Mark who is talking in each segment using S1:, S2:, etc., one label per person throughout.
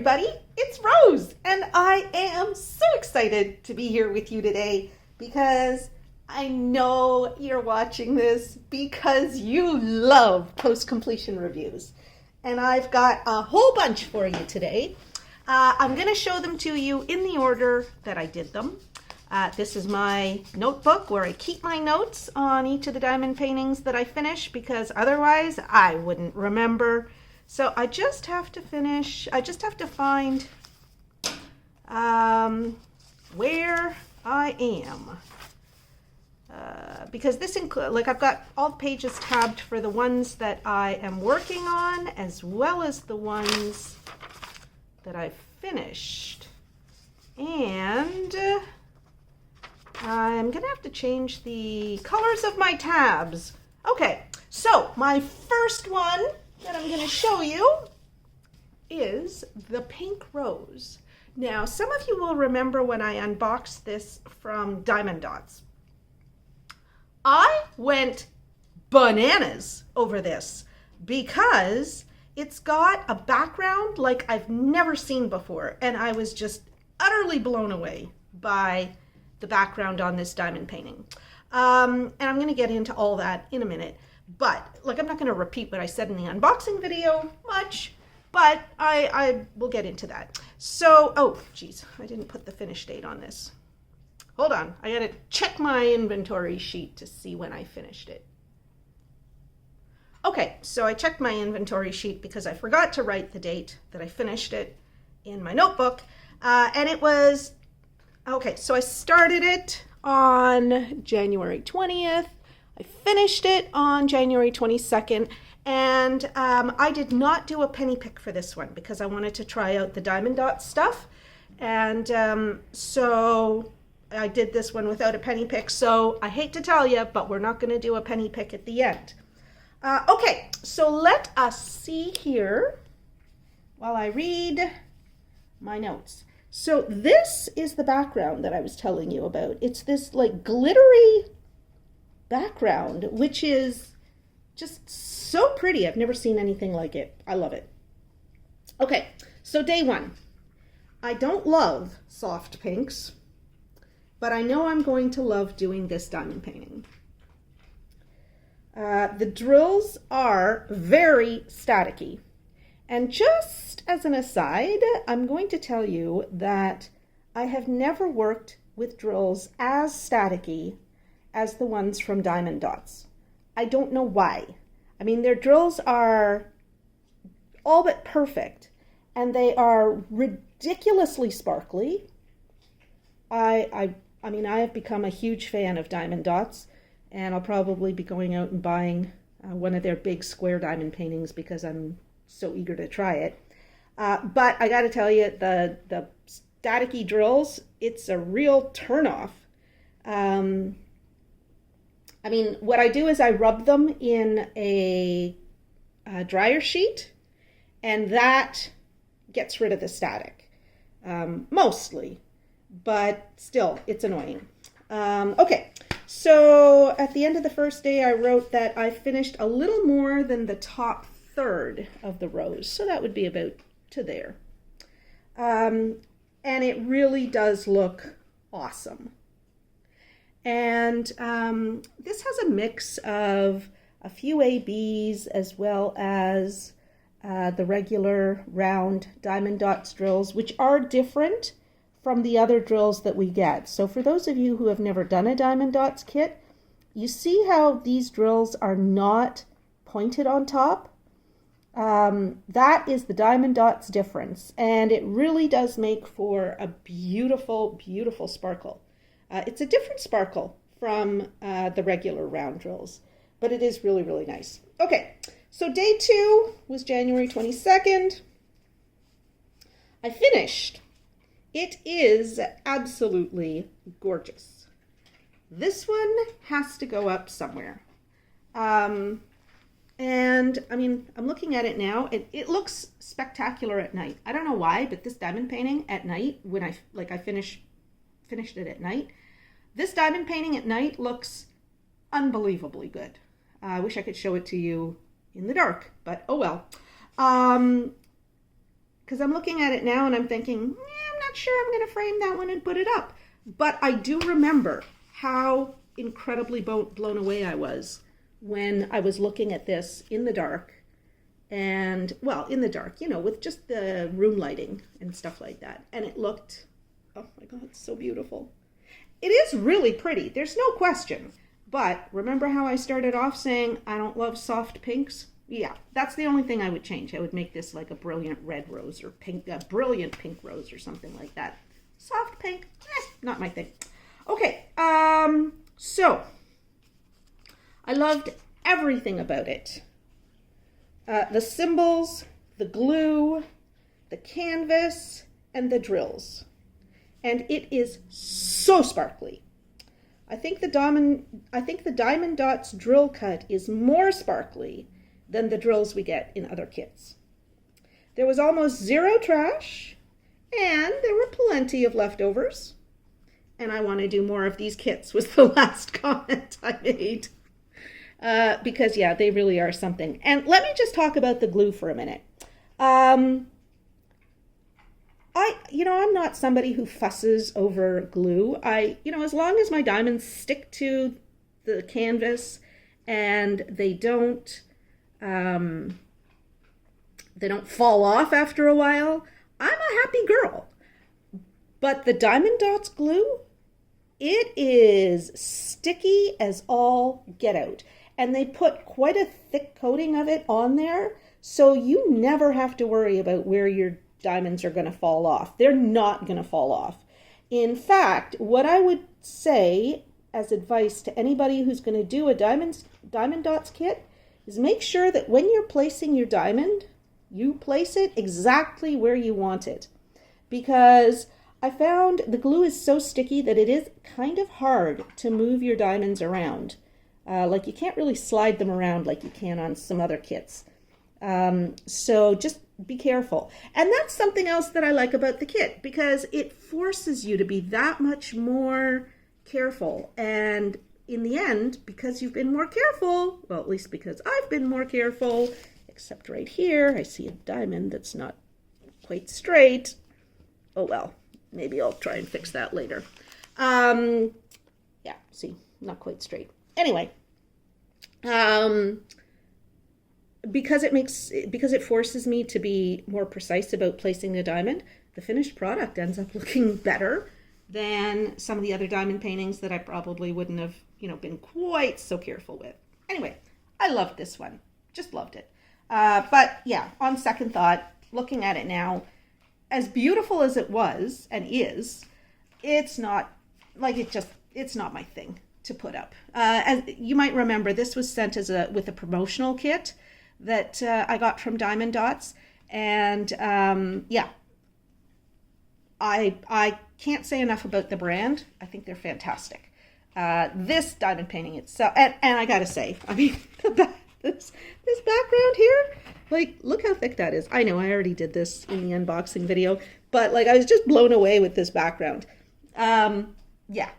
S1: everybody, it's Rose, and I am so excited to be here with you today because I know you're watching this because you love post-completion reviews, and I've got a whole bunch for you today. I'm going to show them to you in the order that I did them. This is my notebook where I keep my notes on each of the diamond paintings that I finish because otherwise I wouldn't remember. So I just have to find where I am. Because this includes, like, I've got all the pages tabbed for the ones that I am working on as well as the ones that I've finished. And I'm gonna have to change the colors of my tabs. Okay, so my first one that I'm gonna show you is the pink rose. Now, some of you will remember when I unboxed this from Diamond Dots. I went bananas over this because it's got a background like I've never seen before, and I was just utterly blown away by the background on this diamond painting. And I'm going to get into all that in a minute, but like, I'm not going to repeat what I said in the unboxing video much, but I will get into that. So, oh geez, I didn't put the finish date on this. Hold on, I got to check my inventory sheet to see when I finished it. Okay, so I checked my inventory sheet because I forgot to write the date that I finished it in my notebook, and it was, okay, so I started it on January 20th, I finished it on January 22nd, and I did not do a penny pick for this one because I wanted to try out the Diamond Dots stuff, and so I did this one without a penny pick, so I hate to tell you, but we're not going to do a penny pick at the end. Okay, so let us see here while I read my notes. So this is the background that I was telling you about. It's this like glittery background, which is just so pretty. I've never seen anything like it. I love it. Okay, so day one. I don't love soft pinks, but I know I'm going to love doing this diamond painting. The drills are very staticky. And just as an aside, I'm going to tell you that I have never worked with drills as staticky as the ones from Diamond Dots. I don't know why. I mean, their drills are all but perfect, and they are ridiculously sparkly. I mean, I have become a huge fan of Diamond Dots, and I'll probably be going out and buying one of their big square diamond paintings because I'm so eager to try it. But I got to tell you, the staticky drills, it's a real turnoff. I mean, what I do is I rub them in a dryer sheet, and that gets rid of the static, mostly, but still, it's annoying. Okay, so at the end of the first day, I wrote that I finished a little more than the top third of the rose, so that would be about to there. And it really does look awesome. And this has a mix of a few ABs as well as the regular round Diamond Dots drills, which are different from the other drills that we get. So for those of you who have never done a Diamond Dots kit, you see how these drills are not pointed on top? That is the Diamond Dots difference, and it really does make for a beautiful, beautiful sparkle. It's a different sparkle from the regular round drills, but it is really, really nice. Okay, so day two was January 22nd. I finished. It is absolutely gorgeous. This one has to go up somewhere. And I mean, I'm looking at it now. It looks spectacular at night. I don't know why, but this diamond painting at night, when I finished it at night, this diamond painting at night looks unbelievably good. I wish I could show it to you in the dark, but oh well. because I'm looking at it now and I'm thinking, I'm not sure I'm going to frame that one and put it up. But I do remember how incredibly blown away I was when I was looking at this in the dark. And, well, in the dark, you know, with just the room lighting and stuff like that. And it looked, oh my God, it's so beautiful. It is really pretty. There's no question. But remember how I started off saying I don't love soft pinks? Yeah, that's the only thing I would change. I would make this like a brilliant red rose or pink, a brilliant pink rose or something like that. Soft pink, not my thing. Okay, so I loved everything about it. The symbols, the glue, the canvas, and the drills. And it is so sparkly. I think the Diamond Dots drill cut is more sparkly than the drills we get in other kits. There was almost zero trash, and there were plenty of leftovers. And I want to do more of these kits was the last comment I made. Because, yeah, they really are something. And let me just talk about the glue for a minute. I'm not somebody who fusses over glue. As long as my diamonds stick to the canvas and they don't fall off after a while, I'm a happy girl. But the Diamond Dots glue, it is sticky as all get out. And they put quite a thick coating of it on there, so you never have to worry about where your diamonds are going to fall off. They're not going to fall off. In fact, what I would say as advice to anybody who's going to do a Diamond Dots kit is make sure that when you're placing your diamond, you place it exactly where you want it. Because I found the glue is so sticky that it is kind of hard to move your diamonds around. Like you can't really slide them around like you can on some other kits. So just be careful. And that's something else that I like about the kit, because it forces you to be that much more careful. And in the end, because you've been more careful, well, at least because I've been more careful, except right here, I see a diamond that's not quite straight. Oh, well, maybe I'll try and fix that later. Yeah, see, not quite straight. Anyway, because it forces me to be more precise about placing the diamond, the finished product ends up looking better than some of the other diamond paintings that I probably wouldn't have, been quite so careful with. Anyway, I loved this one. Just loved it. But yeah, on second thought, looking at it now, as beautiful as it was and is, it's not my thing to put up. As you might remember, this was sent with a promotional kit that I got from Diamond Dots, and yeah, I can't say enough about the brand. I think they're fantastic. This diamond painting itself, and I gotta say, I mean, this background here, like, look how thick that is. I know I already did this in the unboxing video, but like, I was just blown away with this background. Yeah,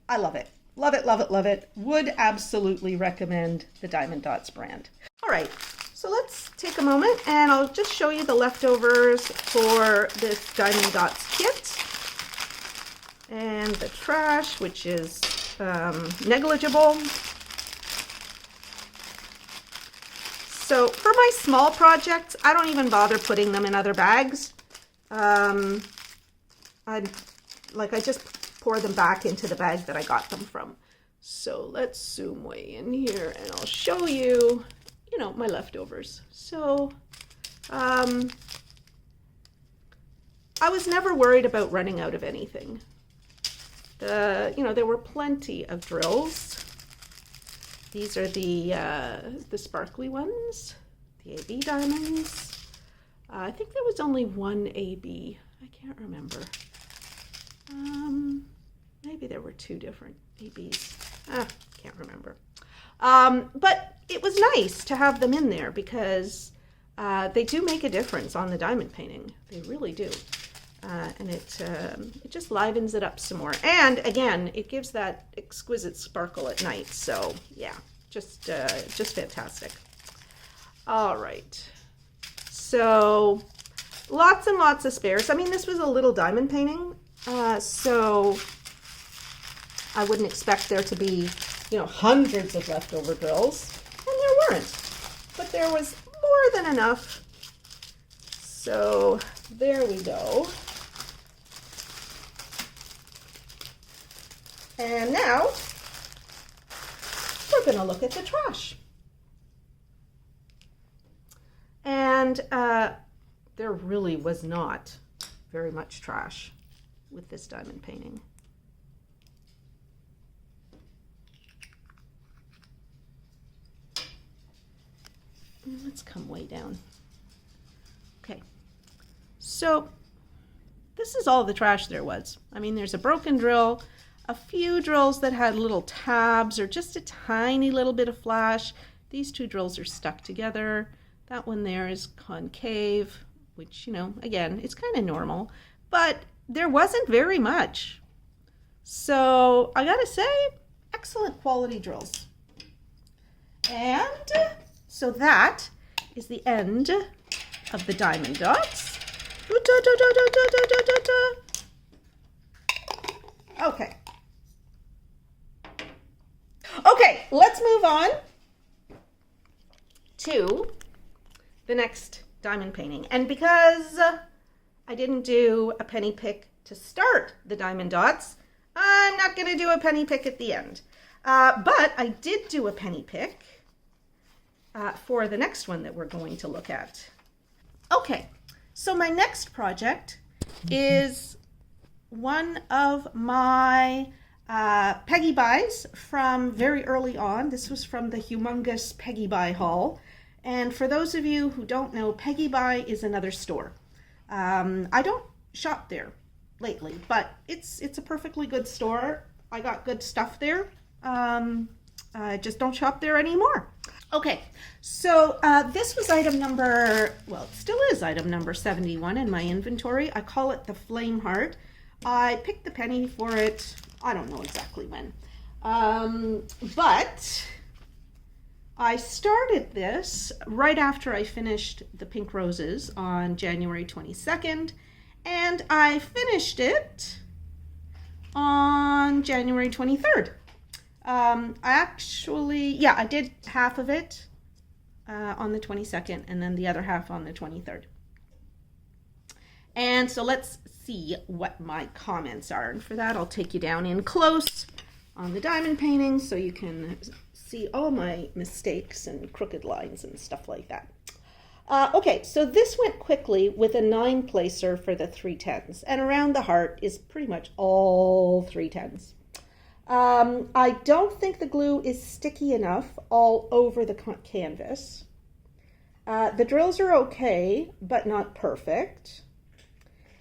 S1: I love it. Love it, love it, love it. Would absolutely recommend the Diamond Dots brand. All right, so let's take a moment and I'll just show you the leftovers for this Diamond Dots kit. And the trash, which is negligible. So for my small projects, I don't even bother putting them in other bags. I just pour them back into the bag that I got them from. So let's zoom way in here and I'll show you, my leftovers. So I was never worried about running out of anything. There were plenty of drills. These are the sparkly ones, the AB diamonds. I think there was only one AB. I can't remember. Maybe there were two different ABs. Can't remember. But it was nice to have them in there because they do make a difference on the diamond painting. They really do. And it just livens it up some more. And again, it gives that exquisite sparkle at night. So yeah, just fantastic. All right. So lots and lots of spares. I mean, this was a little diamond painting, so I wouldn't expect there to be, you know, hundreds of leftover drills, and there weren't, but there was more than enough. So there we go. And now we're going to look at the trash. And there really was not very much trash with this diamond painting. Let's come way down. Okay, so this is all the trash there was. I mean, there's a broken drill, a few drills that had little tabs or just a tiny little bit of flash. These two drills are stuck together. That one there is concave, which, you know, again, it's kind of normal, but there wasn't very much. So I gotta say, excellent quality drills. And so that is the end of the diamond dots. Okay. Okay, let's move on to the next diamond painting. And because I didn't do a penny pick to start the diamond dots, I'm not going to do a penny pick at the end. But I did do a penny pick for the next one that we're going to look at. Okay, so my next project is one of my PeggyBuys from very early on. This was from the humongous PeggyBuy haul. And for those of you who don't know, PeggyBuy is another store. I don't shop there lately, but it's a perfectly good store. I got good stuff there. I just don't shop there anymore. Okay, so this was item number, well, it still is item number 71 in my inventory. I call it the Flame Heart. I picked the penny for it, I don't know exactly when. But I started this right after I finished the pink roses on January 22nd, and I finished it on January 23rd. I did half of it on the 22nd and then the other half on the 23rd. And so let's see what my comments are. And for that, I'll take you down in close on the diamond painting so you can see all my mistakes and crooked lines and stuff like that. Okay, so this went quickly with a 9-placer for the 310s, and around the heart is pretty much all 310s. I don't think the glue is sticky enough all over the canvas. The drills are okay, but not perfect.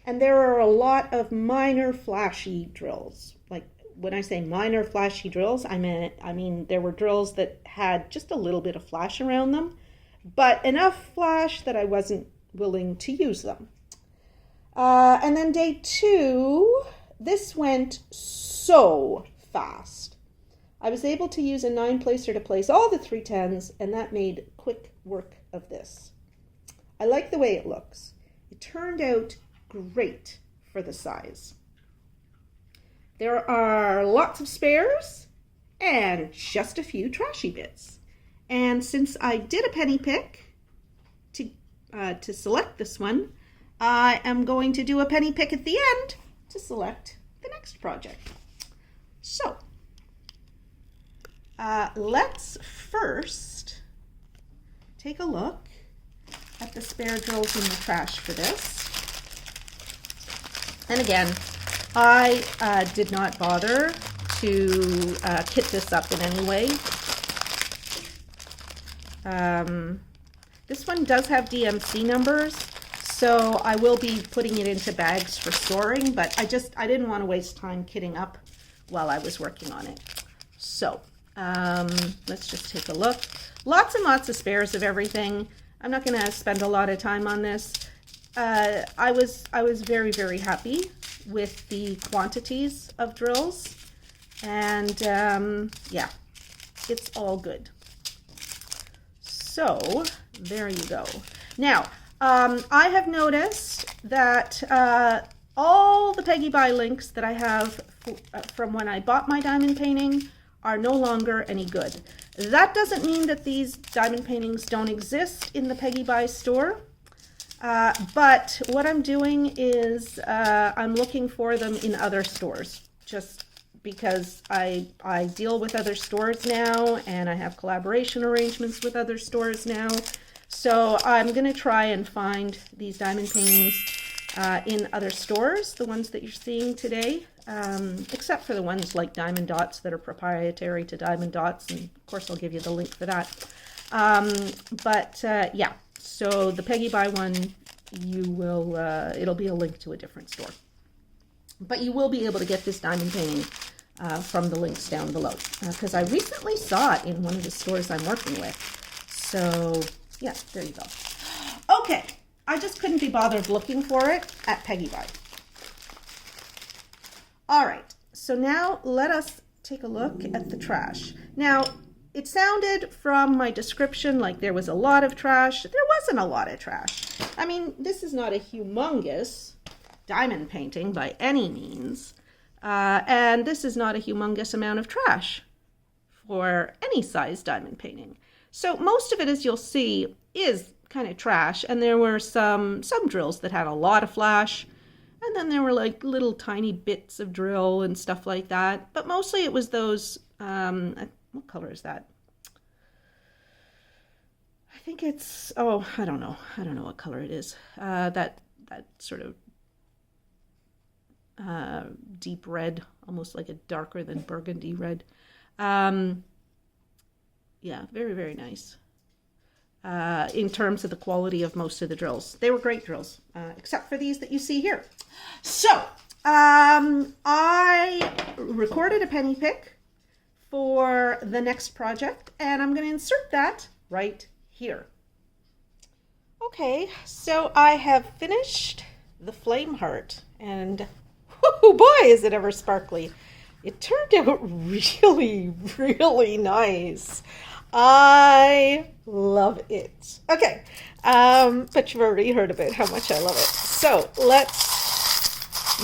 S1: And there are a lot of minor flashy drills. Like when I say minor flashy drills, I mean there were drills that had just a little bit of flash around them, but enough flash that I wasn't willing to use them. And then day 2, this went so fast. I was able to use a 9-placer to place all the 310s, and that made quick work of this. I like the way it looks. It turned out great for the size. There are lots of spares and just a few trashy bits. And since I did a penny pick to select this one, I am going to do a penny pick at the end to select the next project. So, let's first take a look at the spare drills in the trash for this. And again, I did not bother to kit this up in any way. This one does have DMC numbers, so I will be putting it into bags for storing, but I didn't want to waste time kitting up while I was working on it. So let's just take a look. Lots and lots of spares of everything. I'm not going to spend a lot of time on this. I was very, very happy with the quantities of drills, and yeah, it's all good. So there you go. Now, I have noticed that all the PeggyBuy links that I have from when I bought my diamond painting are no longer any good. That doesn't mean that these diamond paintings don't exist in the PeggyBuy store, but what I'm doing is I'm looking for them in other stores, just because I deal with other stores now, and I have collaboration arrangements with other stores now. So I'm going to try and find these diamond paintings in other stores, the ones that you're seeing today, except for the ones like Diamond Dots that are proprietary to Diamond Dots, and of course I'll give you the link for that. Yeah, so the PeggyBuy one, you will, it'll be a link to a different store. But you will be able to get this diamond painting from the links down below, because I recently saw it in one of the stores I'm working with. So yeah, there you go. Okay, I just couldn't be bothered looking for it at PeggyBuy. All right, so now let us take a look at the trash. Now, it sounded from my description like there was a lot of trash. There wasn't a lot of trash. I mean, this is not a humongous diamond painting by any means, and this is not a humongous amount of trash for any size diamond painting. So most of it, as you'll see, is kind of trash, and there were some drills that had a lot of flash, and then there were like little tiny bits of drill and stuff like that, but mostly it was those, what color is that? I think it's, oh, I don't know what color it is, that sort of deep red, almost like a darker than burgundy red. Yeah, very, very nice. In terms of the quality of most of the drills. They were great drills, except for these that you see here. So, I recorded a penny pick for the next project, and I'm going to insert that right here. Okay, so I have finished the flame heart, and oh boy, is it ever sparkly. It turned out really, really nice. I love it. Okay, but you've already heard about how much I love it. So let's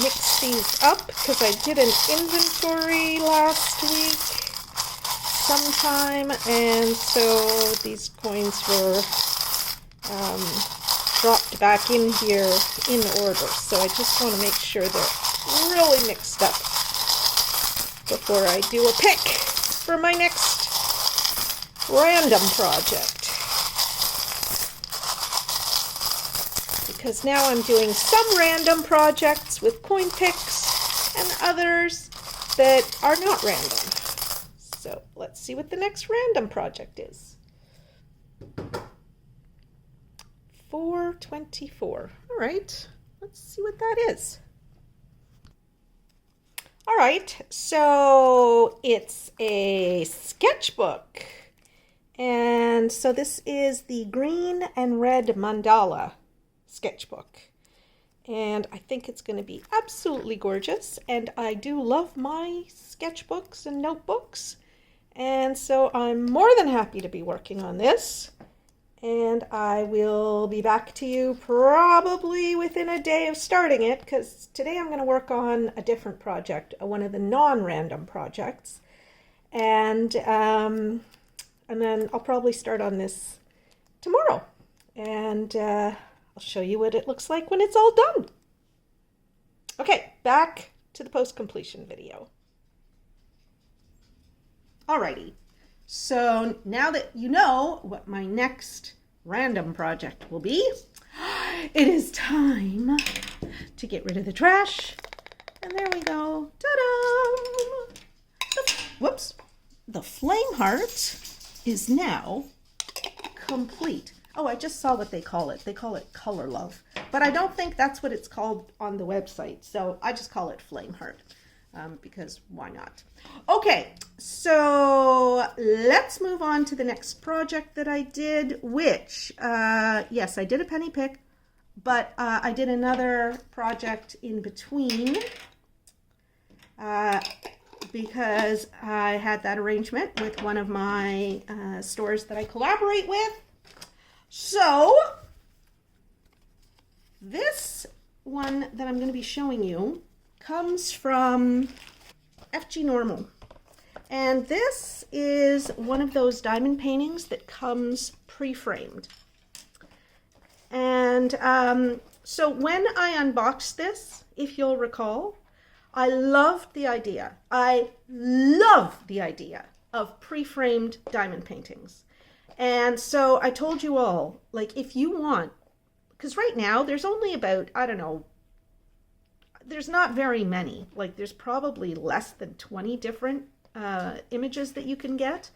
S1: mix these up, because I did an inventory last week sometime, and so these coins were dropped back in here in order. So I just want to make sure they're really mixed up before I do a pick for my next random project, because now I'm doing some random projects with coin picks and others that are not random. So let's see what the next random project is. 424. All right, let's see what that is. All right, so it's a sketchbook. And so this is the green and red mandala sketchbook. And I think it's going to be absolutely gorgeous. And I do love my sketchbooks and notebooks. And so I'm more than happy to be working on this. And I will be back to you probably within a day of starting it, because today I'm going to work on a different project, one of the non-random projects. And then I'll probably start on this tomorrow, and I'll show you what it looks like when it's all done. Okay, back to the post-completion video. Alrighty, so now that you know what my next random project will be, it is time to get rid of the trash. And there we go. Ta-da! Whoops. The flame heart is now complete. Oh, I just saw what they call it. They call it Color Love, but I don't think that's what it's called on the website. So I just call it Flame Heart, because why not? Okay, so let's move on to the next project that I did, which, yes, I did a penny pick, but I did another project in between, because I had that arrangement with one of my stores that I collaborate with. So one that I'm going to be showing you comes from FG Normal. And this is one of those diamond paintings that comes pre-framed. And so when I unboxed this, if you'll recall, I loved the idea. I love the idea of pre-framed diamond paintings. And so I told you all, like, if you want, because right now there's only about, I don't know, there's not very many. Like, there's probably less than 20 different images that you can get.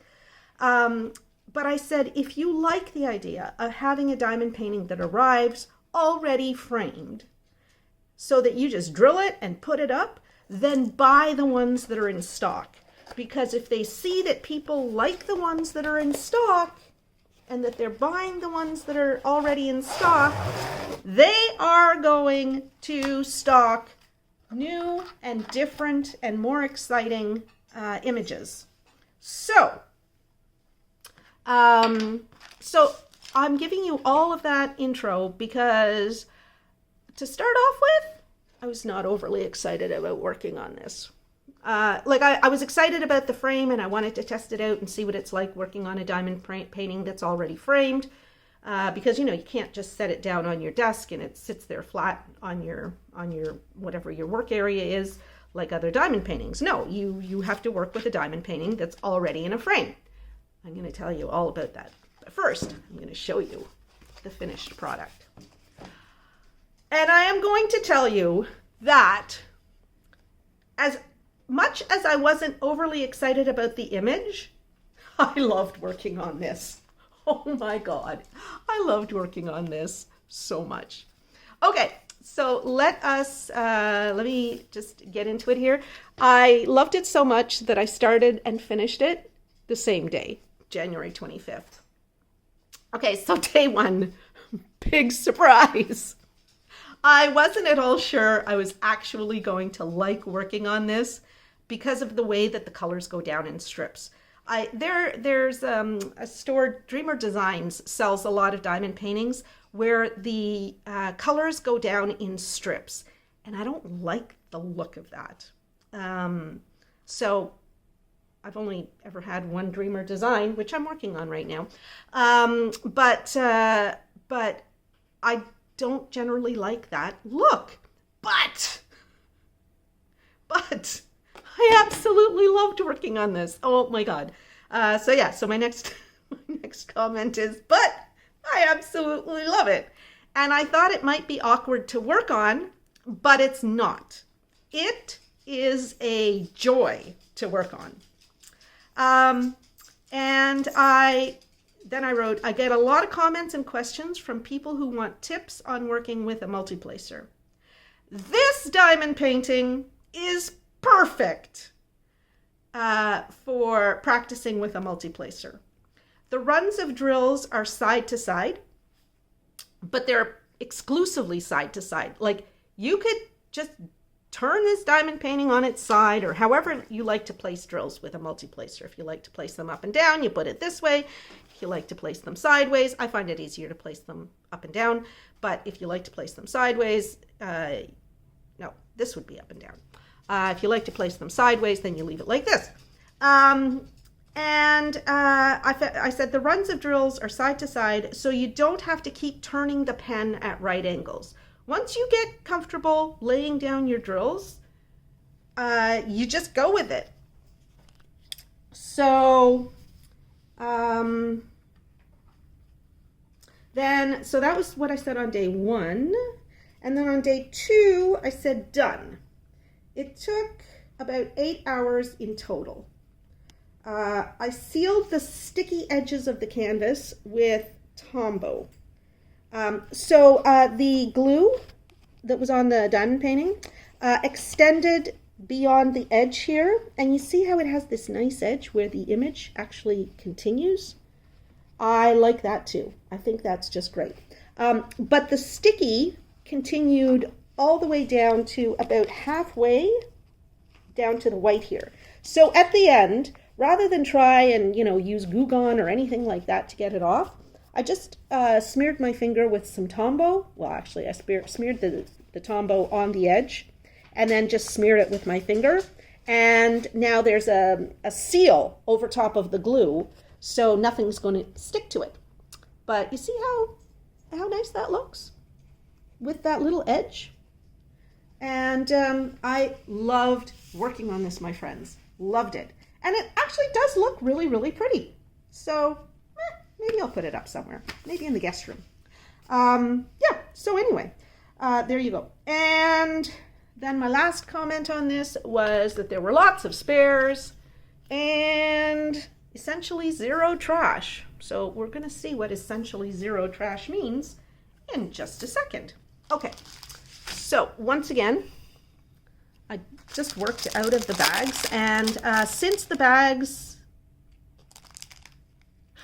S1: But I said, if you like the idea of having a diamond painting that arrives already framed so that you just drill it and put it up, then buy the ones that are in stock. Because if they see that people like the ones that are in stock and that they're buying the ones that are already in stock, they are going to stock new and different and more exciting images. So I'm giving you all of that intro because to start off with, I was not overly excited about working on this. I was excited about the frame and I wanted to test it out and see what it's like working on a diamond painting that's already framed. Because, you know, you can't just set it down on your desk and it sits there flat on your whatever your work area is like other diamond paintings. No, you have to work with a diamond painting that's already in a frame. I'm going to tell you all about that. But first, I'm going to show you the finished product. And I am going to tell you that as much as I wasn't overly excited about the image, I loved working on this. Oh my God, I loved working on this so much. Okay, so let me just get into it here. I loved it so much that I started and finished it the same day, January 25th. Okay, so day one, big surprise. I wasn't at all sure I was actually going to like working on this because of the way that the colors go down in strips. There's a store, Dreamer Designs sells a lot of diamond paintings where the colors go down in strips, and I don't like the look of that. So I've only ever had one Dreamer design, which I'm working on right now. But I don't generally like that look. But I absolutely loved working on this. Oh my God. So my next comment is, but I absolutely love it. And I thought it might be awkward to work on, but it's not. It is a joy to work on. And I wrote, I get a lot of comments and questions from people who want tips on working with a multiplacer. This diamond painting is perfect for practicing with a multiplacer. The runs of drills are side to side, but they're exclusively side to side. Like, you could just turn this diamond painting on its side, or however you like to place drills with a multiplacer. If you like to place them up and down, you put it this way. If you like to place them sideways, I find it easier to place them up and down. But if you like to place them sideways, no, this would be up and down. If you like to place them sideways, then you leave it like this. I said the runs of drills are side to side, so you don't have to keep turning the pen at right angles. Once you get comfortable laying down your drills, you just go with it. So so that was what I said on day one. And then on day two, I said done. It took about 8 hours in total. I sealed the sticky edges of the canvas with Tombow. The glue that was on the diamond painting extended beyond the edge here. And you see how it has this nice edge where the image actually continues? I like that too. I think that's just great. But the sticky continued all the way down to about halfway down to the white here. So at the end, rather than try and, use Goo Gone or anything like that to get it off, I just smeared my finger with some Tombow. Well, actually, I smeared the the Tombow on the edge, and then just smeared it with my finger. And now there's a seal over top of the glue, so nothing's going to stick to it. But you see how nice that looks with that little edge? And I loved working on this, my friends. Loved it. And it actually does look really, really pretty. So maybe I'll put it up somewhere. Maybe in the guest room. Yeah, so anyway, there you go. And then my last comment on this was that there were lots of spares and essentially zero trash. So we're going to see what essentially zero trash means in just a second. Okay, so once again, I just worked out of the bags, and since the bags,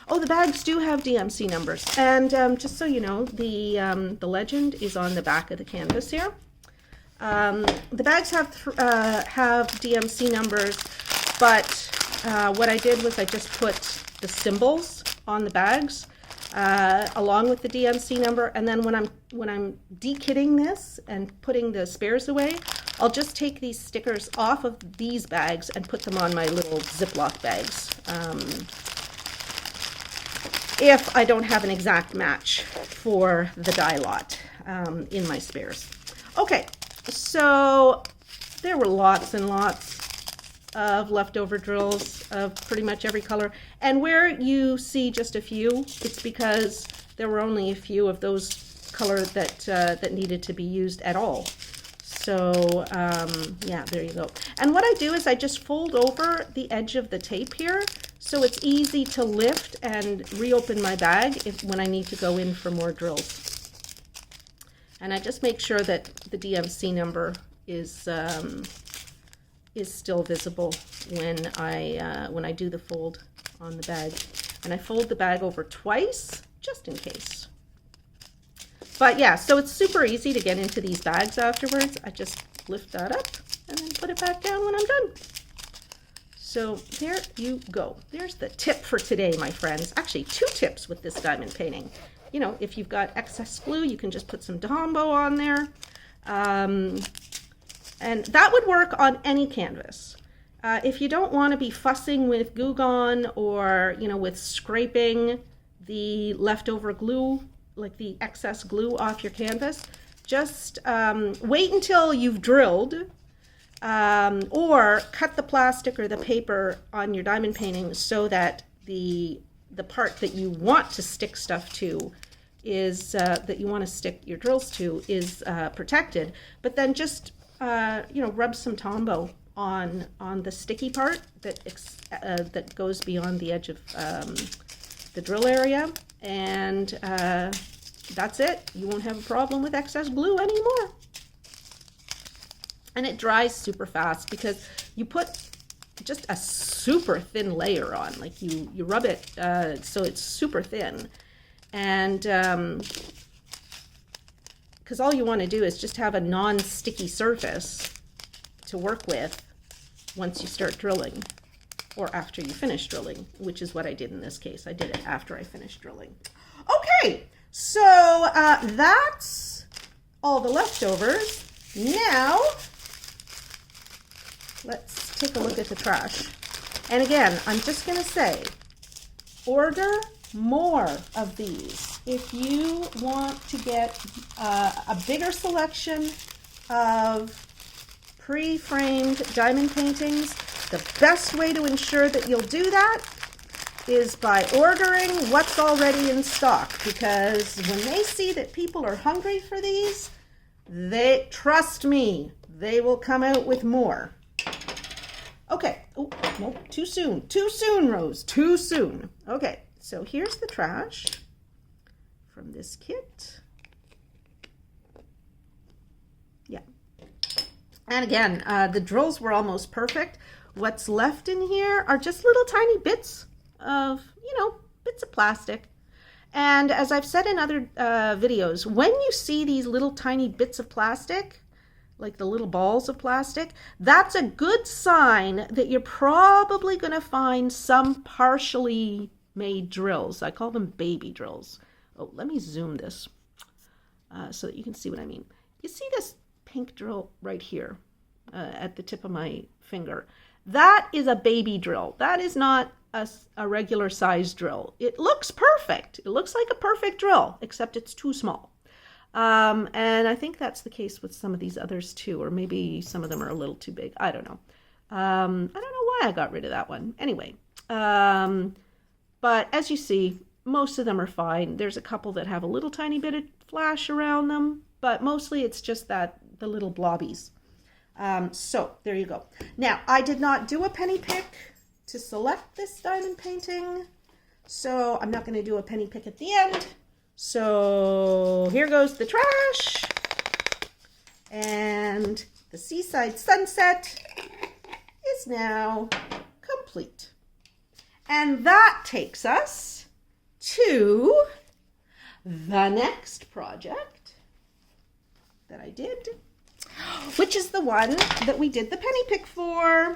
S1: the bags do have DMC numbers, and just so you know, the legend is on the back of the canvas here. The bags have DMC numbers, but what I did was I just put the symbols on the bags along with the DMC number, and then when I'm dekitting this and putting the spares away, I'll just take these stickers off of these bags and put them on my little Ziploc bags. If I don't have an exact match for the die lot in my spares. Okay, so there were lots and lots of leftover drills of pretty much every color. And where you see just a few, it's because there were only a few of those colors that needed to be used at all. So yeah, there you go. And what I do is I just fold over the edge of the tape here, so it's easy to lift and reopen my bag when I need to go in for more drills. And I just make sure that the DMC number is still visible when I do the fold on the bag. And I fold the bag over twice, just in case. But yeah, so it's super easy to get into these bags afterwards. I just lift that up and then put it back down when I'm done. So there you go. There's the tip for today, my friends. Actually, 2 tips with this diamond painting. You know, if you've got excess glue, you can just put some Tombow on there. And that would work on any canvas. If you don't want to be fussing with Goo Gone or, you know, with scraping the leftover glue, like the excess glue off your canvas, just wait until you've drilled, or cut the plastic or the paper on your diamond painting so that the part that you want to stick stuff to is, that you want to stick your drills to is protected. But then just you know, rub some Tombow on the sticky part that goes beyond the edge of the drill area, and that's it. You won't have a problem with excess glue anymore. And it dries super fast because you put just a super thin layer on. Like you rub it so it's super thin, and because all you want to do is just have a non-sticky surface to work with once you start drilling, or after you finish drilling, which is what I did in this case. I did it after I finished drilling. Okay, so that's all the leftovers. Now, let's take a look at the trash. And again, I'm just going to say, order more of these. If you want to get a bigger selection of pre-framed diamond paintings, the best way to ensure that you'll do that is by ordering what's already in stock, because when they see that people are hungry for these, they, trust me, they will come out with more. Okay. Oh, no, too soon. Too soon, Rose. Too soon. Okay, so here's the trash from this kit. Yeah. And again, the drills were almost perfect. What's left in here are just little tiny bits of, you know, bits of plastic. And as I've said in other videos, when you see these little tiny bits of plastic, like the little balls of plastic, that's a good sign that you're probably going to find some partially made drills. I call them baby drills. Oh, let me zoom this so that you can see what I mean. You see this pink drill right here at the tip of my finger. That is a baby drill. That is not a regular size drill. It looks perfect. It looks like a perfect drill, except it's too small. And I think that's the case with some of these others too, or maybe some of them are a little too big. I don't know. I don't know why I got rid of that one. Anyway, but as you see, most of them are fine. There's a couple that have a little tiny bit of flash around them, but mostly it's just that the little blobbies. So there you go. Now, I did not do a penny pick to select this diamond painting, so I'm not going to do a penny pick at the end. So here goes the trash, and the seaside sunset is now complete. And that takes us to the next project that I did, which is the one that we did the penny pick for.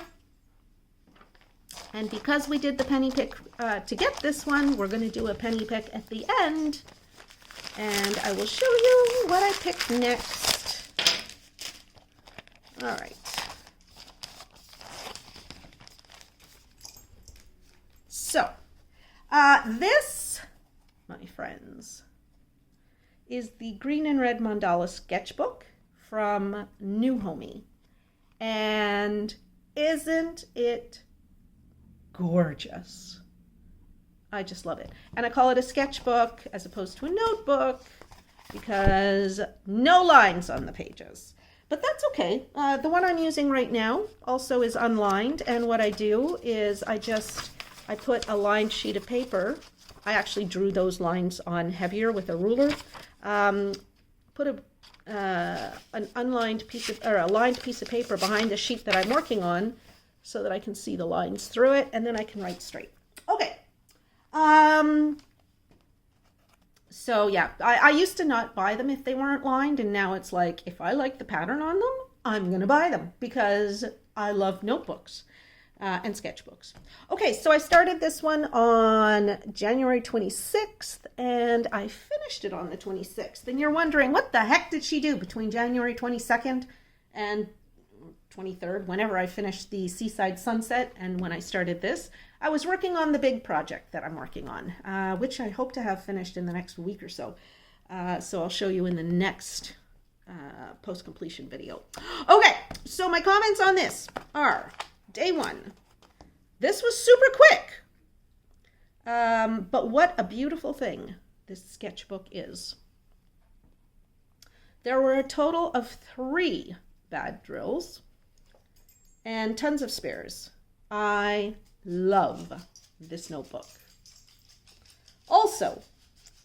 S1: And because we did the penny pick to get this one, we're going to do a penny pick at the end. And I will show you what I picked next. All right. So, this, my friends, is the Green and Red Mandala sketchbook from New Homey. And isn't it gorgeous? I just love it. And I call it a sketchbook as opposed to a notebook because no lines on the pages. But that's okay. The one I'm using right now also is unlined. And what I do is I put a lined sheet of paper. I actually drew those lines on heavier with a ruler. Put an unlined piece of, or a lined piece of paper behind the sheet that I'm working on so that I can see the lines through it, and then I can write straight. Okay. So yeah, I used to not buy them if they weren't lined, and now it's like, if I like the pattern on them, I'm gonna buy them because I love notebooks and sketchbooks. Okay, so I started this one on January 26th, and I finished it on the 26th. And you're wondering, what the heck did she do between January 22nd and 23rd, whenever I finished the Seaside Sunset and when I started this? I was working on the big project that I'm working on, which I hope to have finished in the next week or so. So I'll show you in the next post-completion video. Okay, so my comments on this are, day one, this was super quick, but what a beautiful thing this sketchbook is. There were a total of 3 bad drills and tons of spares. I love this notebook. Also,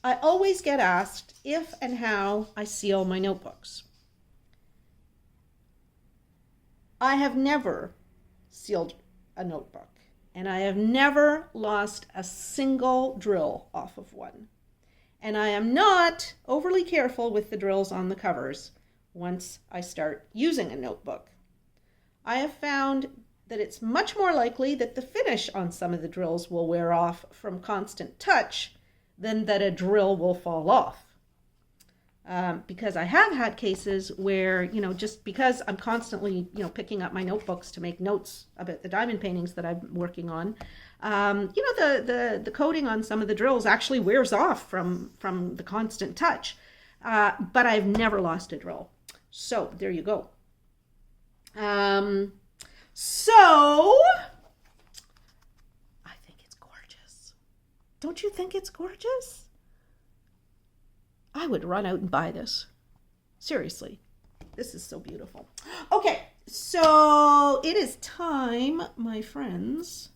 S1: I always get asked if and how I seal my notebooks. I have never sealed a notebook, and I have never lost a single drill off of one. And I am not overly careful with the drills on the covers once I start using a notebook. I have found that it's much more likely that the finish on some of the drills will wear off from constant touch than that a drill will fall off. Because I have had cases where, just because I'm constantly, picking up my notebooks to make notes about the diamond paintings that I'm working on, the coating on some of the drills actually wears off from the constant touch. But I've never lost a drill. So there you go. So I think it's gorgeous. Don't you think it's gorgeous? I would run out and buy this. Seriously, this is so beautiful. Okay, so it is time, my friends,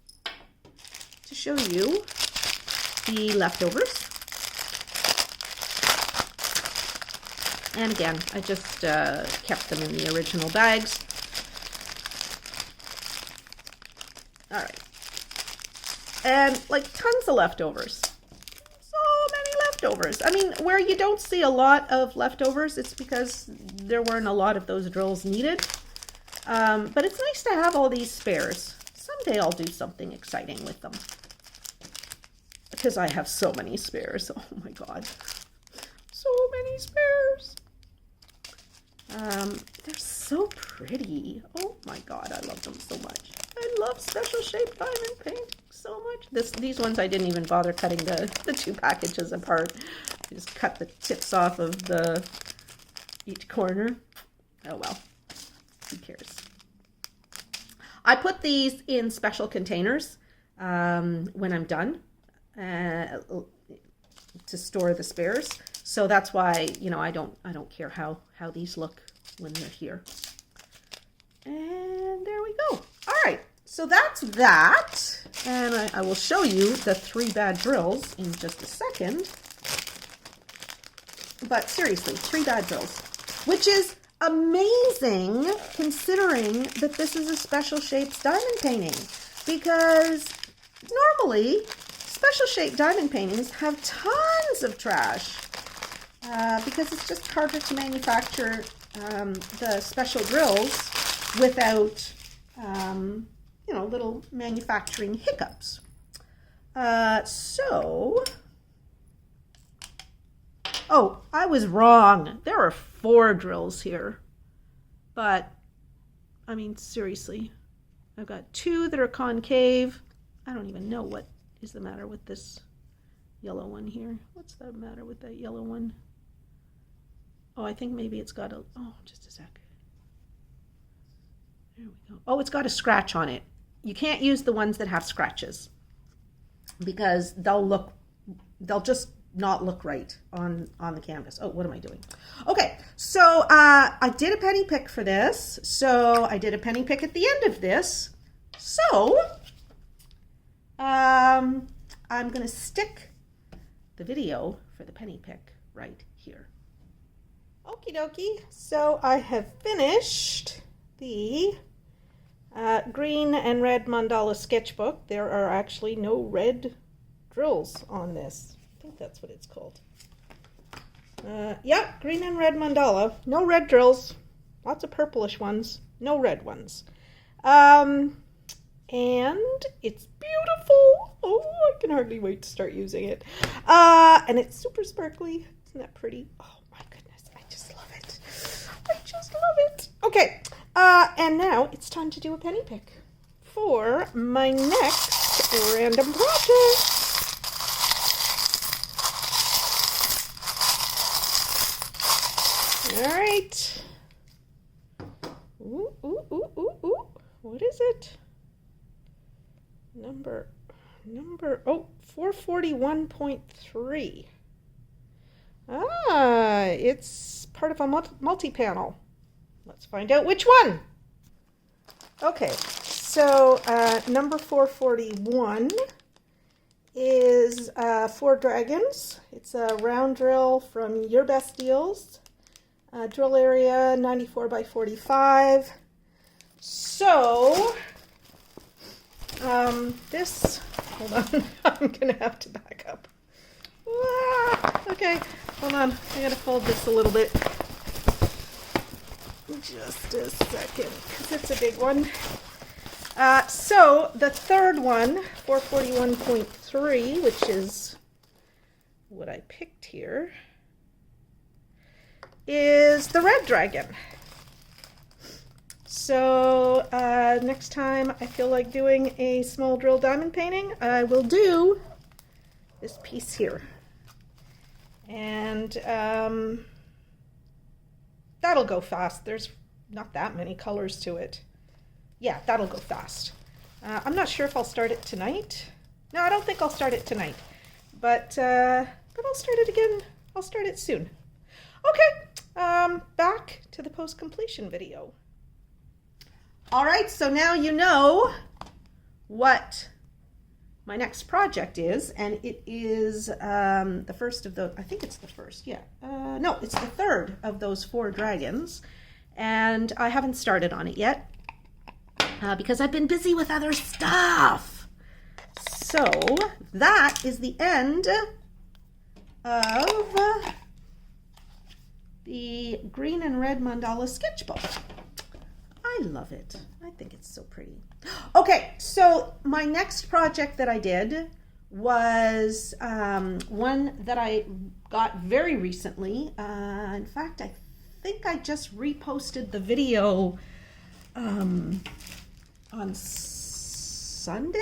S1: to show you the leftovers. And again, I just kept them in the original bags. All right. And like tons of leftovers. Leftovers. I mean, where you don't see a lot of leftovers, it's because there weren't a lot of those drills needed. But it's nice to have all these spares. Someday I'll do something exciting with them. Because I have so many spares. Oh my God. So many spares. so pretty. Oh my God, I love them so much. I love special shaped diamond painting so much. These ones I didn't even bother cutting the two packages apart. I just cut the tips off of each corner. Oh well, who cares? I put these in special containers when I'm done to store the spares. So that's why, you know, I don't care how these look when they're here. And there we go. All right, so that's that. And I will show you the 3 bad drills in just a second. But seriously, 3 bad drills, which is amazing considering that this is a special shaped diamond painting, because normally special shaped diamond paintings have tons of trash because it's just harder to manufacture the special drills without you know, little manufacturing hiccups. Oh, I was wrong. There are 4 drills here. But, I mean, seriously. I've got 2 that are concave. I don't even know what is the matter with this yellow one here. What's the matter with that yellow one? Oh, I think maybe it's got a... Oh, just a sec. There we go. Oh, it's got a scratch on it. You can't use the ones that have scratches because they'll just not look right on the canvas. Oh, what am I doing? Okay, so I did a penny pick for this. So I did a penny pick at the end of this. So I'm gonna stick the video for the penny pick right here. Okie dokie. So I have finished the green and red mandala sketchbook. There are actually no red drills on this. I think that's what it's called. Yeah, green and red mandala. No red drills. Lots of purplish ones. No red ones. And it's beautiful. Oh, I can hardly wait to start using it. And it's super sparkly. Isn't that pretty? Oh my goodness, I just love it. I just love it. Okay, and now it's time to do a penny pick for my next random project. All right. Ooh, ooh, ooh, ooh, ooh. What is it? Number, oh, 441.3. Ah, it's part of a multi-panel. Let's find out which one. Okay, so number 441 is 4 dragons. It's a round drill from Your Best Deals. Drill area 94 by 45. So, this, hold on, I'm gonna have to back up. Okay, hold on, I gotta fold this a little bit. Just a second, because it's a big one. So, the third one, 441.3, which is what I picked here, is the red dragon. So next time I feel like doing a small drill diamond painting, I will do this piece here. And that'll go fast. There's not that many colors to it. Yeah, that'll go fast. I'm not sure if I'll start it tonight. No, I don't think I'll start it tonight. But I'll start it again. I'll start it soon. Okay. Back to the post-completion video. All right, so now you know what my next project is, and it is the first of those. I think it's the first, yeah. No, it's the third of those 4 dragons, and I haven't started on it yet because I've been busy with other stuff. So that is the end of the green and red mandala sketchbook. I love it. I think it's so pretty. Okay, so my next project that I did was one that I got very recently. In fact, I think I just reposted the video on Sunday,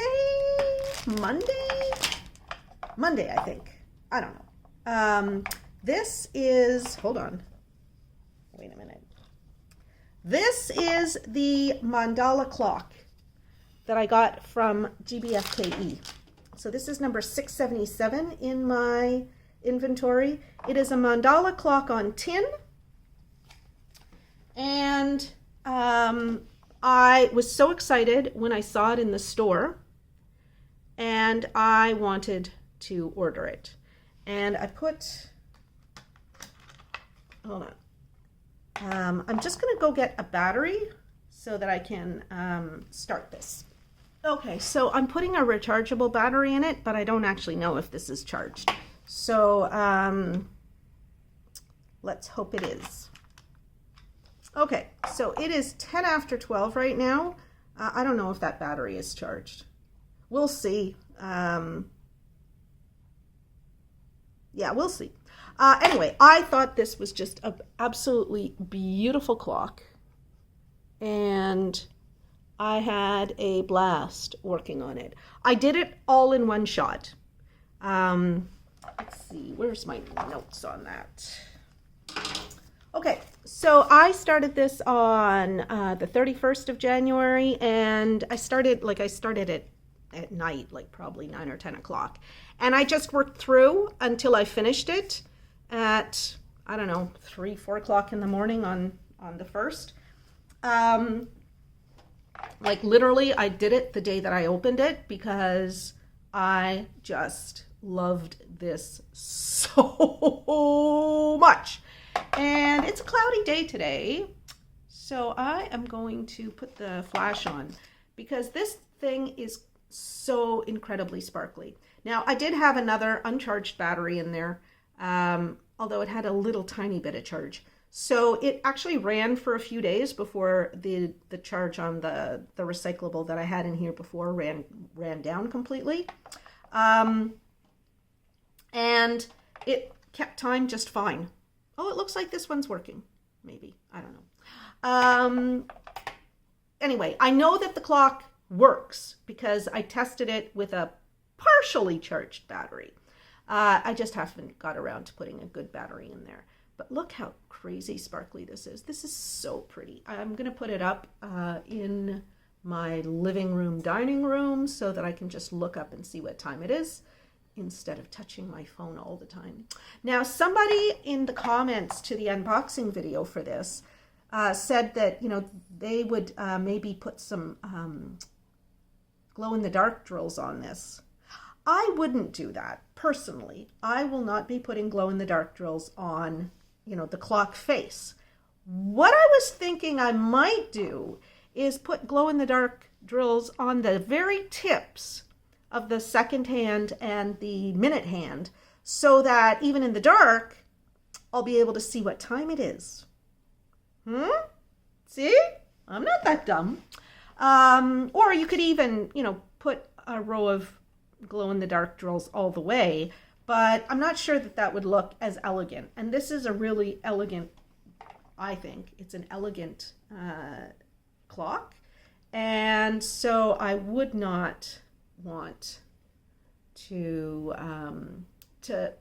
S1: Monday, I think. I don't know. This is, hold on, wait a minute. This is the Mandala Clock that I got from GBFKE. So this is number 677 in my inventory. It is a Mandala Clock on tin. And I was so excited when I saw it in the store, and I wanted to order it. And I put, hold on. I'm just going to go get a battery so that I can start this. Okay, so I'm putting a rechargeable battery in it, but I don't actually know if this is charged. So let's hope it is. Okay, so it is 10 after 12 right now. I don't know if that battery is charged. We'll see. Yeah, we'll see. Anyway, I thought this was just an absolutely beautiful clock, and I had a blast working on it. I did it all in one shot. Let's see, where's my notes on that? Okay, so I started this on the 31st of January, and I started it at night, like probably 9 or 10 o'clock. And I just worked through until I finished it at, I don't know, 3, 4 o'clock in the morning on the 1st. Like literally, I did it the day that I opened it because I just loved this so much. And it's a cloudy day today, so I am going to put the flash on because this thing is so incredibly sparkly. Now, I did have another uncharged battery in there, although it had a little tiny bit of charge. So it actually ran for a few days before the charge on the recyclable that I had in here before ran down completely. And it kept time just fine. Oh, it looks like this one's working. Maybe. I don't know. Anyway, I know that the clock works because I tested it with a partially charged battery. I just haven't got around to putting a good battery in there. But look how crazy sparkly this is. This is so pretty. I'm going to put it up in my living room, dining room so that I can just look up and see what time it is instead of touching my phone all the time. Now, somebody in the comments to the unboxing video for this said that, you know, they would maybe put some glow-in-the-dark drills on this. I wouldn't do that, personally. I will not be putting glow-in-the-dark drills on, you know, the clock face. What I was thinking I might do is put glow-in-the-dark drills on the very tips of the second hand and the minute hand so that even in the dark, I'll be able to see what time it is. See? I'm not that dumb. Or you could even, you know, put a row of glow-in-the-dark drills all the way, but I'm not sure that that would look as elegant. And this is a really elegant, I think, it's an elegant clock. And so I would not want to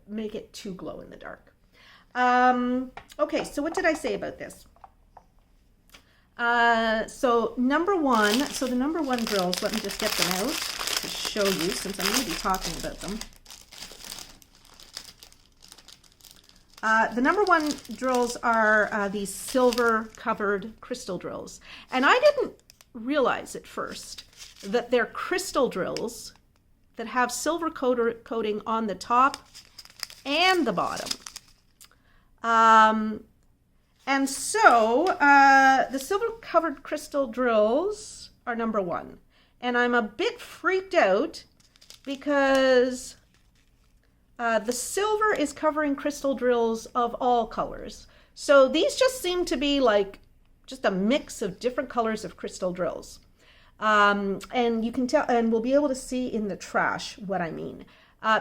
S1: make it too glow-in-the-dark. Okay, so what did I say about this? So the number one drills, let me just get them out to show you since I'm going to be talking about them. The number one drills are these silver covered crystal drills. And I didn't realize at first that they're crystal drills that have silver coating on the top and the bottom. And so the silver covered crystal drills are number one. And I'm a bit freaked out because the silver is covering crystal drills of all colors. So these just seem to be like just a mix of different colors of crystal drills. And you can tell, and we'll be able to see in the trash what I mean.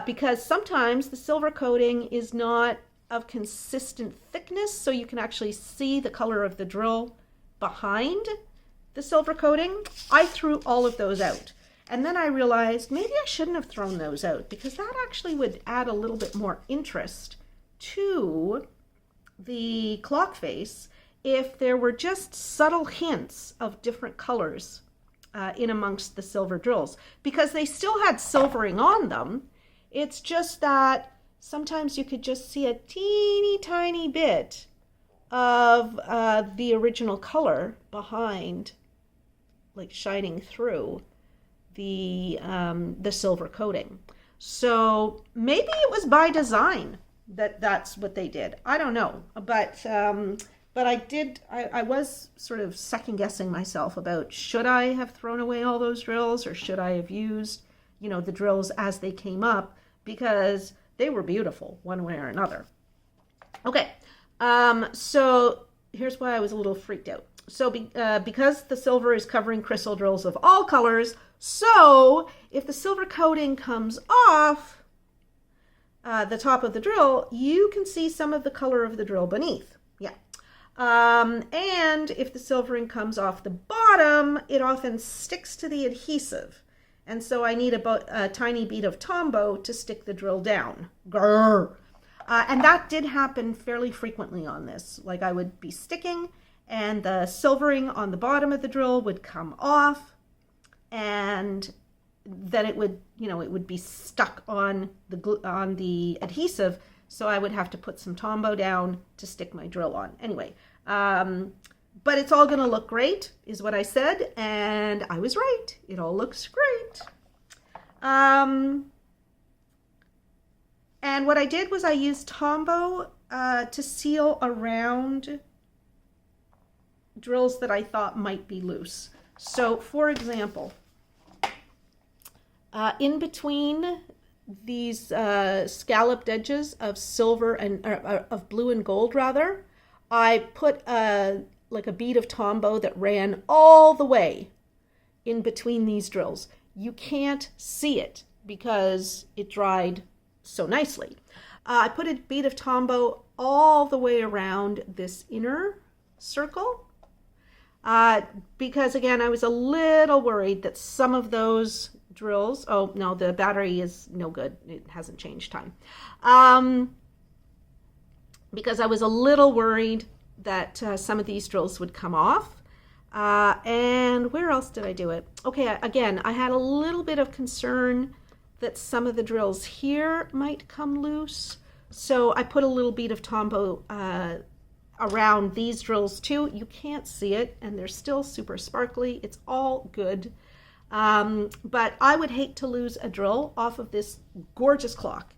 S1: Because sometimes the silver coating is not of consistent thickness so you can actually see the color of the drill behind the silver coating, I threw all of those out. And then I realized maybe I shouldn't have thrown those out, because that actually would add a little bit more interest to the clock face if there were just subtle hints of different colors in amongst the silver drills, because they still had silvering on them. It's just that sometimes you could just see a teeny tiny bit of the original color behind, like shining through the silver coating. So maybe it was by design that that's what they did. I don't know, but I was sort of second guessing myself about, should I have thrown away all those drills, or should I have used, you know, the drills as they came up, because they were beautiful one way or another. Okay, so here's why I was a little freaked out. So because the silver is covering crystal drills of all colors, so if the silver coating comes off the top of the drill, you can see some of the color of the drill beneath. Yeah. And if the silvering comes off the bottom, it often sticks to the adhesive. And so I need about a tiny bead of Tombow to stick the drill down. Grrr. And that did happen fairly frequently on this. Like, I would be sticking and the silvering on the bottom of the drill would come off, and then it would, you know, it would be stuck on the adhesive. So I would have to put some Tombow down to stick my drill on. Anyway, but it's all going to look great, is what I said, and I was right. It all looks great. And what I did was I used Tombow to seal around drills that I thought might be loose. So, for example, in between these scalloped edges of silver and of blue and gold, rather, I put like a bead of Tombow that ran all the way in between these drills. You can't see it because it dried so nicely. I put a bead of Tombow all the way around this inner circle because, again, I was a little worried that some of those drills, oh no, the battery is no good, it hasn't changed time, because I was a little worried that some of these drills would come off. And where else did I do it? Okay, again, I had a little bit of concern that some of the drills here might come loose, so I put a little bead of Tombow around these drills too. You can't see it, and they're still super sparkly. It's all good. But I would hate to lose a drill off of this gorgeous clock.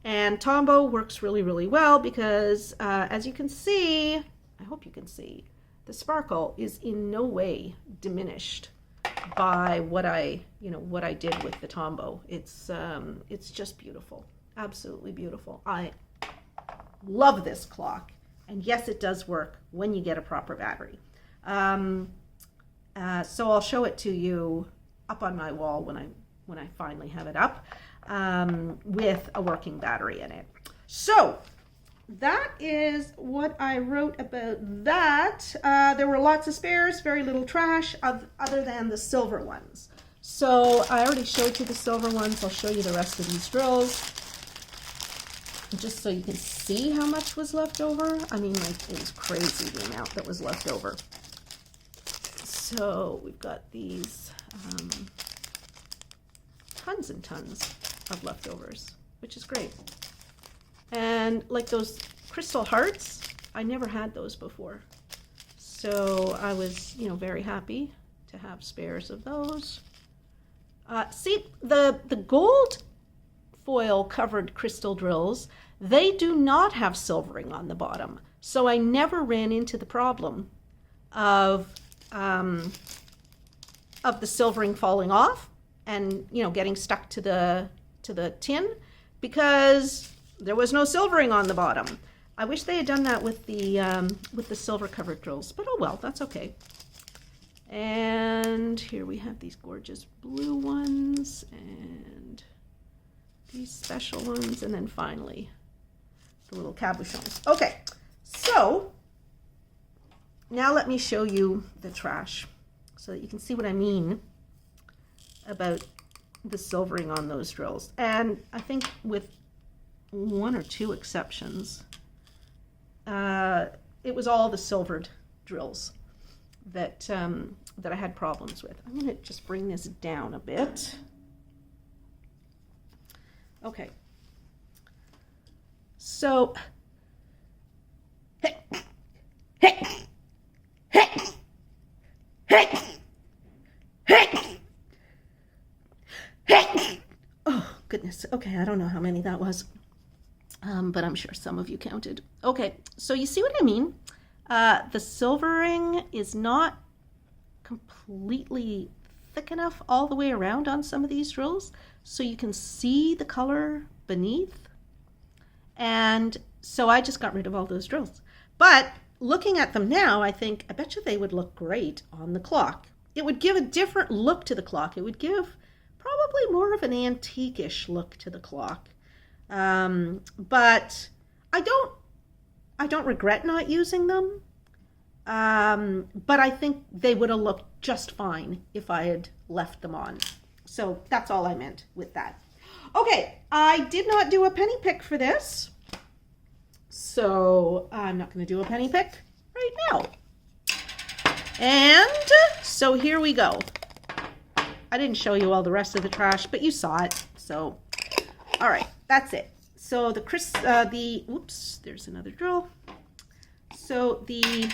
S1: And Tombow works really, really well because, as you can see, I hope you can see, the sparkle is in no way diminished by what I did with the Tombow. It's just beautiful, absolutely beautiful. I love this clock, and yes, it does work when you get a proper battery. So I'll show it to you up on my wall when I finally have it up with a working battery in it. So that is what I wrote about that. There were lots of spares, very little trash, other than the silver ones. So I already showed you the silver ones. I'll show you the rest of these drills, just so you can see how much was left over. I mean, like, it was crazy the amount that was left over. So we've got these tons and tons of leftovers, which is great. And like those crystal hearts, I never had those before. So I was, very happy to have spares of those. See, the gold foil covered crystal drills, they do not have silvering on the bottom. So I never ran into the problem of the silvering falling off and, getting stuck to the tin, because there was no silvering on the bottom. I wish they had done that with the silver covered drills, but oh well, that's okay. And here we have these gorgeous blue ones and these special ones, and then finally the little cabochons. Okay, so now let me show you the trash so that you can see what I mean about the silvering on those drills. And I think with one or two exceptions, it was all the silvered drills that that I had problems with. I'm going to just bring this down a bit. Okay. So, oh, goodness. Okay, I don't know how many that was, but I'm sure some of you counted. Okay, so you see what I mean? The silvering is not completely thick enough all the way around on some of these drills, so you can see the color beneath. And so I just got rid of all those drills. But looking at them now, I think, I bet you they would look great on the clock. It would give a different look to the clock. It would give probably more of an antique-ish look to the clock. But I don't regret not using them. But I think they would have looked just fine if I had left them on. So that's all I meant with that. Okay, I did not do a penny pick for this, so I'm not going to do a penny pick right now. And so here we go. I didn't show you all the rest of the trash, but you saw it. So, all right, that's it. So oops, there's another drill. So the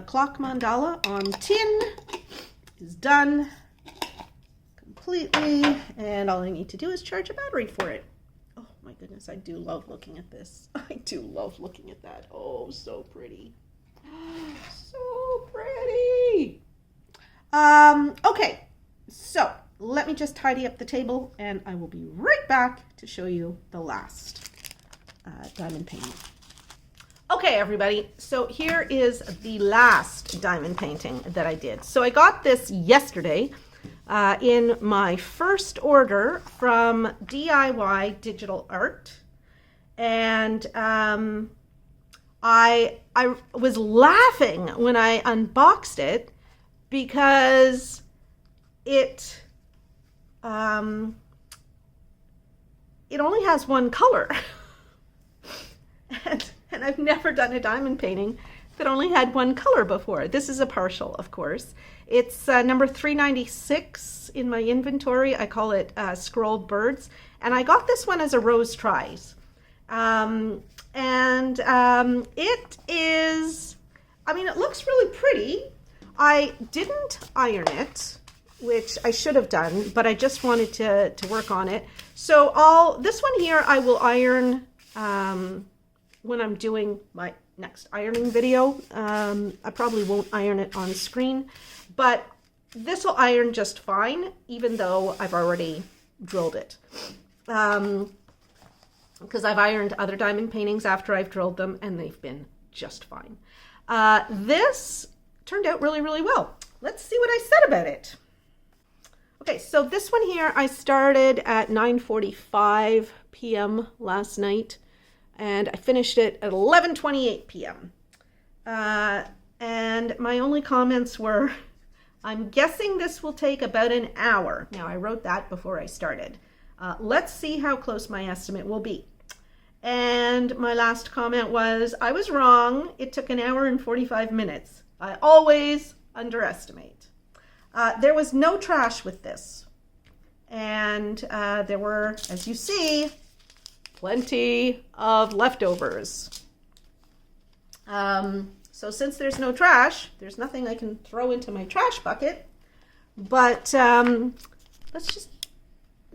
S1: clock mandala on tin is done completely, and all I need to do is charge a battery for it. Oh my goodness, I do love looking at this. I do love looking at that. Oh, so pretty. So pretty. Okay, so let me just tidy up the table and I will be right back to show you the last diamond painting. Okay, everybody, so here is the last diamond painting that I did. So I got this yesterday in my first order from DIY Digital Art, and I was laughing when I unboxed it because it only has one color. And I've never done a diamond painting that only had one color before. This is a partial, of course. It's number 396 in my inventory. I call it Scrolled Birds. And I got this one as a Rose Tries. It is, I mean, it looks really pretty. I didn't iron it, which I should have done, but I just wanted to work on it. So this one here I will iron when I'm doing my next ironing video. I probably won't iron it on screen, but this will iron just fine, even though I've already drilled it. Because I've ironed other diamond paintings after I've drilled them, and they've been just fine. This turned out really, really well. Let's see what I said about it. Okay, so this one here, I started at 9:45 p.m. last night, and I finished it at 11:28 p.m. And my only comments were, I'm guessing this will take about an hour. Now, I wrote that before I started. Let's see how close my estimate will be. And my last comment was, I was wrong. It took an hour and 45 minutes. I always underestimate. There was no trash with this. And there were, as you see, plenty of leftovers. So since there's no trash, there's nothing I can throw into my trash bucket. But let's just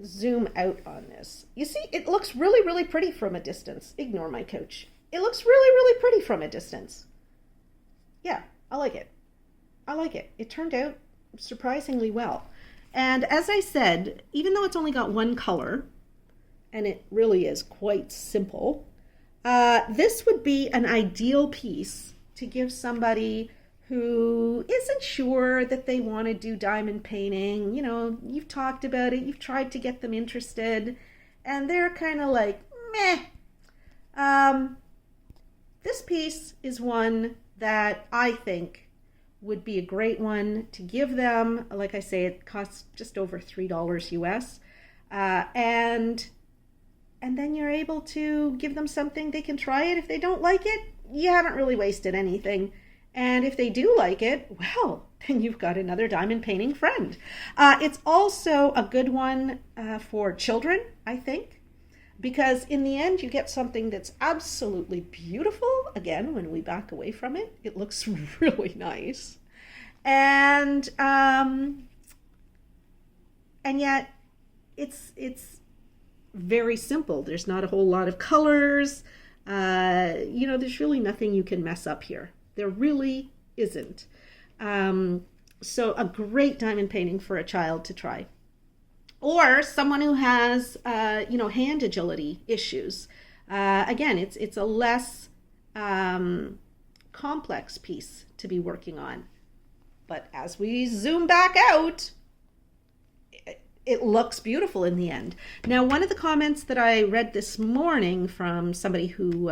S1: zoom out on this. You see, it looks really, really pretty from a distance. Ignore my couch. It looks really, really pretty from a distance. Yeah, I like it. I like it. It turned out surprisingly well. And as I said, even though it's only got one color, and it really is quite simple, this would be an ideal piece to give somebody who isn't sure that they want to do diamond painting. You know, you've talked about it, you've tried to get them interested, and they're kind of like, meh, This piece is one that I think would be a great one to give them. Like I say, it costs just over $3 US. And then you're able to give them something, they can try it. If they don't like it, you haven't really wasted anything. And if they do like it, well, then you've got another diamond painting friend. It's also a good one for children, I think, because in the end you get something that's absolutely beautiful. Again, when we back away from it, it looks really nice. And yet it's very simple. There's not a whole lot of colors. There's really nothing you can mess up here. There really isn't. So a great diamond painting for a child to try. Or someone who has, hand agility issues. Again, it's a less complex piece to be working on. But as we zoom back out, it looks beautiful in the end. Now, one of the comments that I read this morning from somebody who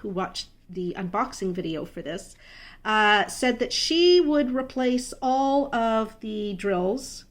S1: watched the unboxing video for this said that she would replace all of the drills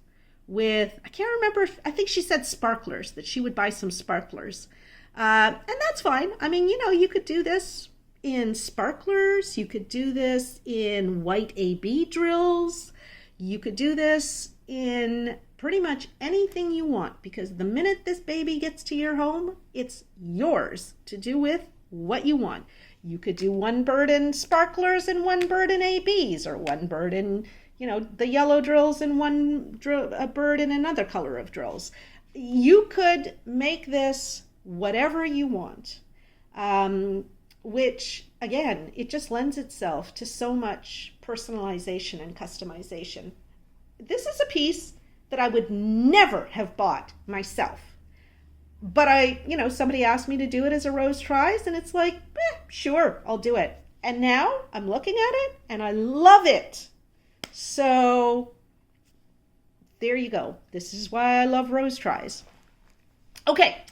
S1: with, I can't remember, I think she said sparklers, that she would buy some sparklers. And that's fine. I mean, you could do this in sparklers. You could do this in white AB drills. You could do this in pretty much anything you want, because the minute this baby gets to your home, it's yours to do with what you want. You could do one bird in sparklers and one bird in ABs, or one bird in, the yellow drills and a bird in another color of drills. You could make this whatever you want, which, again, it just lends itself to so much personalization and customization. This is a piece that I would never have bought myself. But somebody asked me to do it as a Rose Tries, and it's like, sure, I'll do it. And now I'm looking at it and I love it. So there you go. This is why I love Rose Tries. Okay,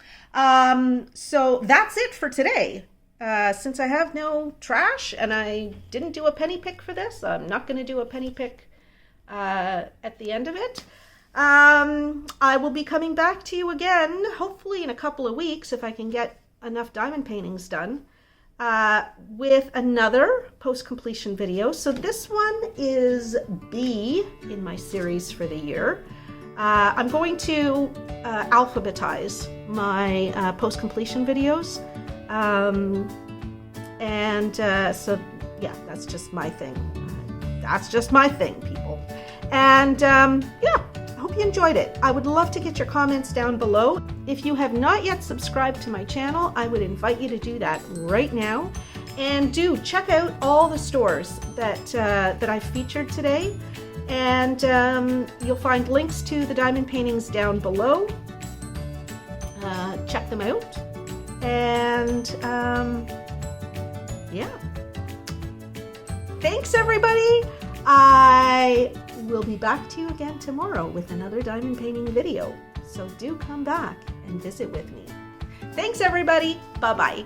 S1: so that's it for today. Since I have no trash and I didn't do a penny pick for this, I'm not going to do a penny pick at the end of it. I will be coming back to you again, hopefully in a couple of weeks, if I can get enough diamond paintings done, with another post-completion video. So this one is B in my series for the year. I'm going to alphabetize my post-completion videos. So yeah, that's just my thing. That's just my thing, people. And yeah. Hope you enjoyed it. I would love to get your comments down below. If you have not yet subscribed to my channel, I would invite you to do that right now. And do check out all the stores that I've featured today. And you'll find links to the diamond paintings down below. Check them out. And yeah. Thanks, everybody. We'll be back to you again tomorrow with another diamond painting video. So do come back and visit with me. Thanks, everybody. Bye-bye.